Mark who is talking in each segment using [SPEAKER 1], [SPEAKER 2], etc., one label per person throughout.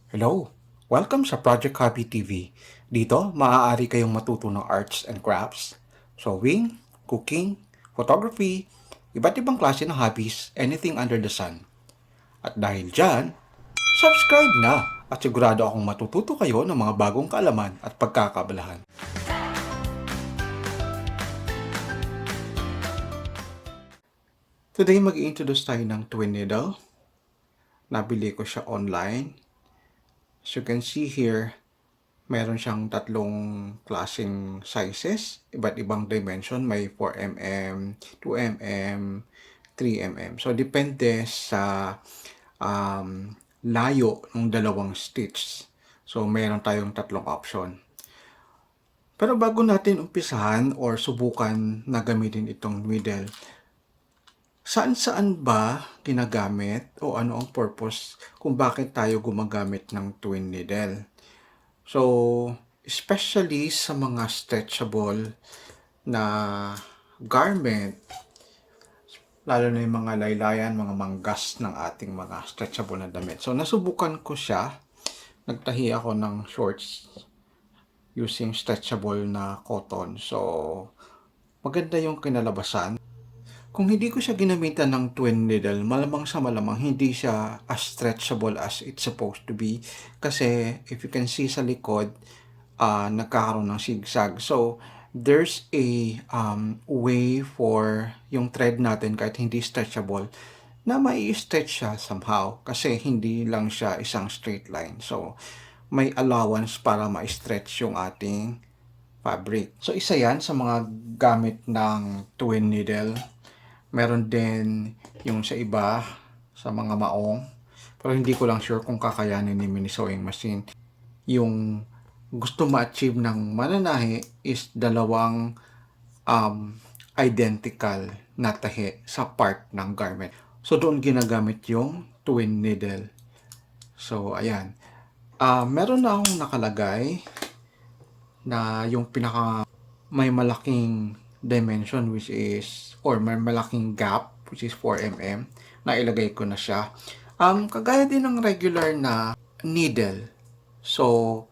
[SPEAKER 1] Hello! Welcome sa Project Hobby TV. Dito, maaari kayong matuto ng arts and crafts, sewing, cooking, photography, iba't ibang klase ng hobbies, anything under the sun. At dahil dyan, subscribe na at sigurado akong matututo kayo ng mga bagong kaalaman at pagkakabalahan. Today, mag-introduce tayo ng twin needle. Nabili ko siya online. As you can see here, meron siyang tatlong klaseng sizes, iba't ibang dimension, may 4mm, 2mm, 3mm. So, depende sa layo ng dalawang stitch. So, meron tayong tatlong option. Pero bago natin umpisahan or subukan na gamitin itong needle, saan-saan ba ginagamit o ano ang purpose kung bakit tayo gumagamit ng twin needle? So, especially sa mga stretchable na garment, lalo na yung mga laylayan, mga manggas ng ating mga stretchable na damit. So, nasubukan ko siya. Nagtahi ako ng shorts using stretchable na cotton. So, maganda yung kinalabasan. Kung hindi ko siya ginamitan ng twin needle, malamang sa malamang hindi siya as stretchable as it's supposed to be. Kasi, if you can see sa likod, nagkakaroon ng zigzag. So, there's a way for yung thread natin kahit hindi stretchable na mai-stretch siya somehow kasi hindi lang siya isang straight line. So, may allowance para ma-stretch yung ating fabric. So, isa yan sa mga gamit ng twin needle. Meron din yung sa iba, sa mga maong. Pero hindi ko lang sure kung kakayanin ni mini sewing machine. Yung gusto ma-achieve ng mananahi is dalawang identical na tahi sa part ng garment. So, doon ginagamit yung twin needle. So, ayan. Meron na akong nakalagay na yung pinaka may malaking dimension which is, or may malaking gap which is 4mm, na ilagay ko na siya. Kagaya din ng regular na needle. So,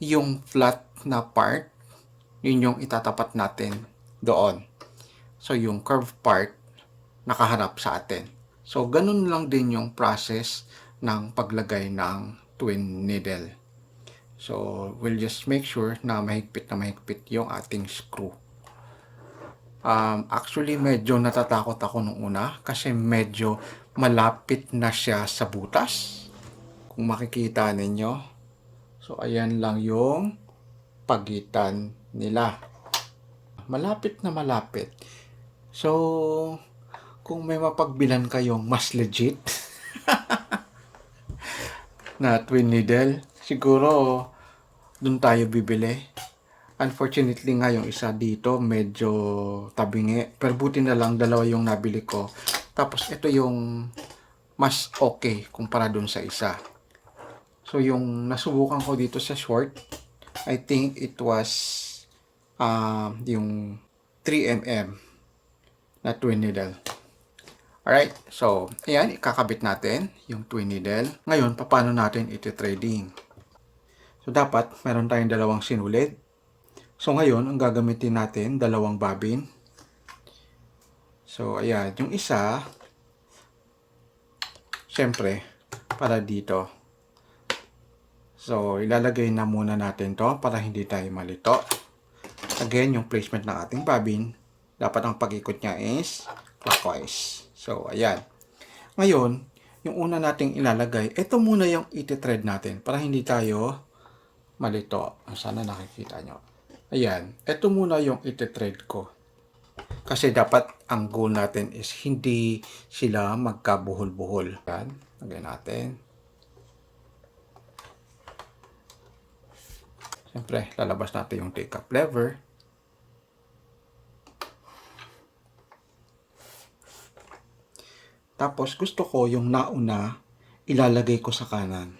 [SPEAKER 1] yung flat na part, yun yung itatapat natin doon. So, yung curved part, nakaharap sa atin. So, ganun lang din yung process ng paglagay ng twin needle. So, we'll just make sure na mahigpit yung ating screw. Actually, medyo natatakot ako nung una kasi medyo malapit na siya sa butas. Kung makikita ninyo. So, ayan lang yung pagitan nila. Malapit na malapit. So, kung may mapagbilan kayong mas legit na twin needle, siguro dun tayo bibili. Unfortunately nga yung isa dito medyo tabingi. Pero buti na lang dalawa yung nabili ko. Tapos ito yung mas okay kumpara dun sa isa. So yung nasubukan ko dito sa short, I think it was yung 3mm na twin needle. Alright, so ayan, ikakabit natin yung twin needle. Ngayon, paano natin iti-threading? So dapat meron tayong dalawang sinulid. So ngayon, ang gagamitin natin, dalawang bobbin. So ayan, yung isa, syempre, para dito. So ilalagay na muna natin to para hindi tayo malito. Again, yung placement ng ating bobbin, dapat ang pag-ikot niya is clockwise. So ayan. Ngayon, yung una nating ilalagay, ito muna yung iti-thread natin para hindi tayo malito. Sana nakikita nyo. Ayan, ito muna yung iti-thread ko. Kasi dapat ang goal natin is hindi sila magkabuhol-buhol. Ayan, lagay natin. Siyempre, lalabas natin yung take-up lever. Tapos, gusto ko yung nauna, ilalagay ko sa kanan.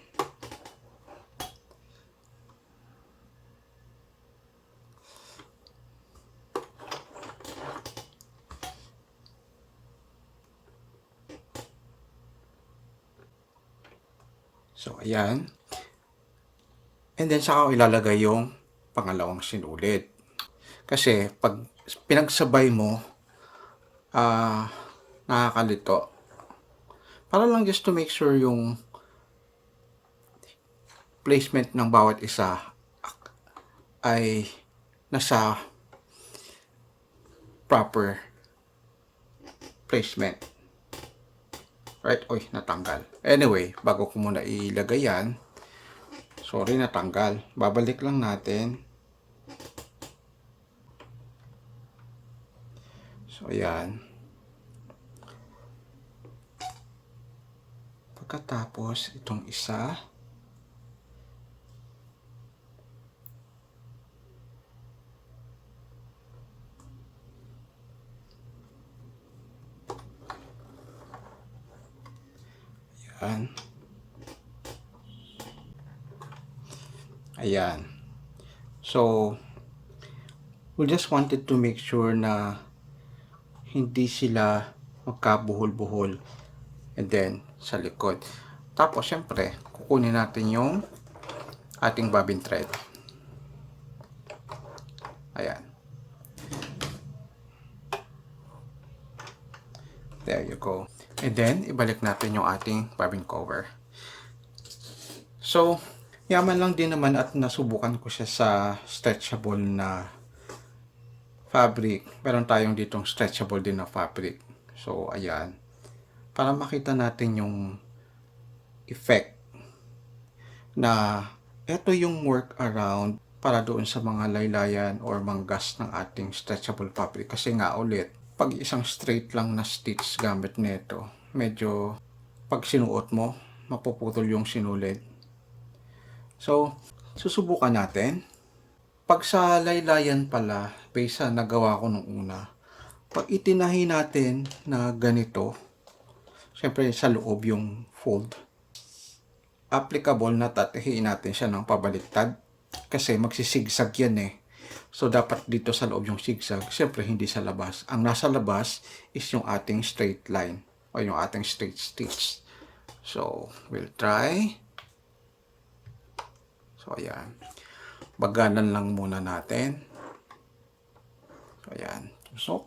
[SPEAKER 1] So, ayan. And then, saka ko ilalagay yung pangalawang sinulid. Kasi, pag pinagsabay mo, nakakalito. Para lang just to make sure yung placement ng bawat isa ay nasa proper placement. Right? Oy, natanggal. Anyway, bago ko muna ilagay yan, sorry, natanggal. Babalik lang natin. So, ayan. Pagkatapos, itong isa. Ayan. Ayan. So, we just wanted to make sure na hindi sila magkabuhol-buhol. And then, sa likod. Tapos, syempre, kukunin natin yung ating bobbin thread. Ayan. There you go. And then, ibalik natin yung ating bobbin cover. So, yaman lang din naman at nasubukan ko siya sa stretchable na fabric. Meron tayong ditong stretchable din na fabric. So, ayan. Para makita natin yung effect na ito yung workaround para doon sa mga laylayan or manggas ng ating stretchable fabric. Kasi nga ulit, pag isang straight lang na stitch gamit nito, medyo pag sinuot mo, mapuputol yung sinulid. So, susubukan natin. Pag sa laylayan pala, based sa nagawa ko nung una, pag itinahi natin na ganito, syempre sa loob yung fold, applicable na tatahiin natin siya ng pabaliktad kasi magsisigsag yan eh. So, dapat dito sa loob yung zigzag, syempre hindi sa labas. Ang nasa labas is yung ating straight line o yung ating straight stitch. So, we'll try. So, ayan. Baganan lang muna natin. So, ayan. Tusok.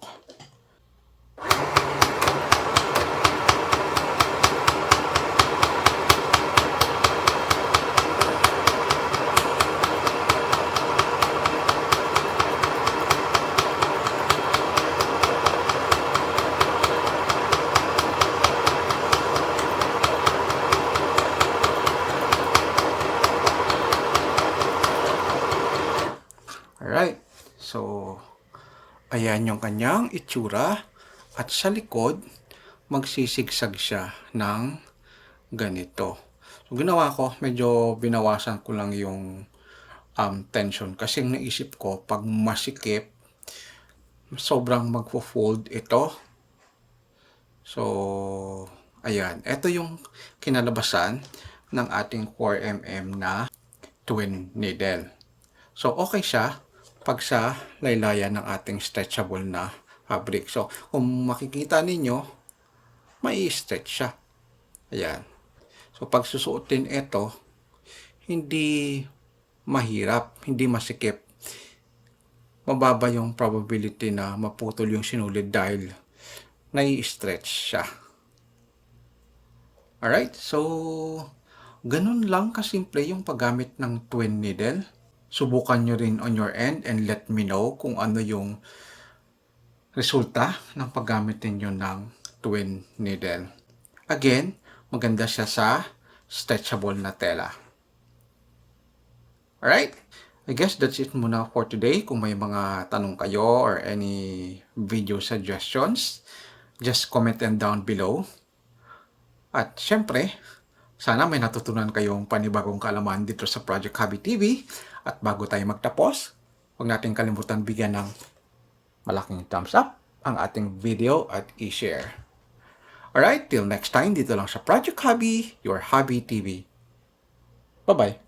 [SPEAKER 1] Alright. So, ayan yung kanyang itsura. At sa likod, magsisigsag siya ng ganito. So, ginawa ko, medyo binawasan ko lang yung tension. Kasi naisip ko, pag masikip, sobrang magpo-fold ito. So, ayan. Ito yung kinalabasan ng ating 4mm na twin needle. So, okay siya pag sa laylayan ng ating stretchable na fabric. So, kung makikita ninyo, may stretch siya. Ayan. So, pag susuotin ito, hindi mahirap, hindi masikip. Mababa yung probability na maputol yung sinulid dahil nai-stretch siya. Alright, so ganun lang kasimple yung paggamit ng twin needle. Subukan nyo rin on your end and let me know kung ano yung resulta ng paggamit ninyo ng twin needle. Again, maganda siya sa stretchable na tela. Alright, I guess that's it muna for today. Kung may mga tanong kayo or any video suggestions, just comment them down below. At syempre, sana may natutunan kayong panibagong kaalaman dito sa Project Hobby TeeVee. At bago tayo magtapos, huwag natin kalimutan bigyan ng malaking thumbs up ang ating video at i-share. Alright, till next time, dito lang sa Project Hobby, your Hobby TeeVee. Bye-bye!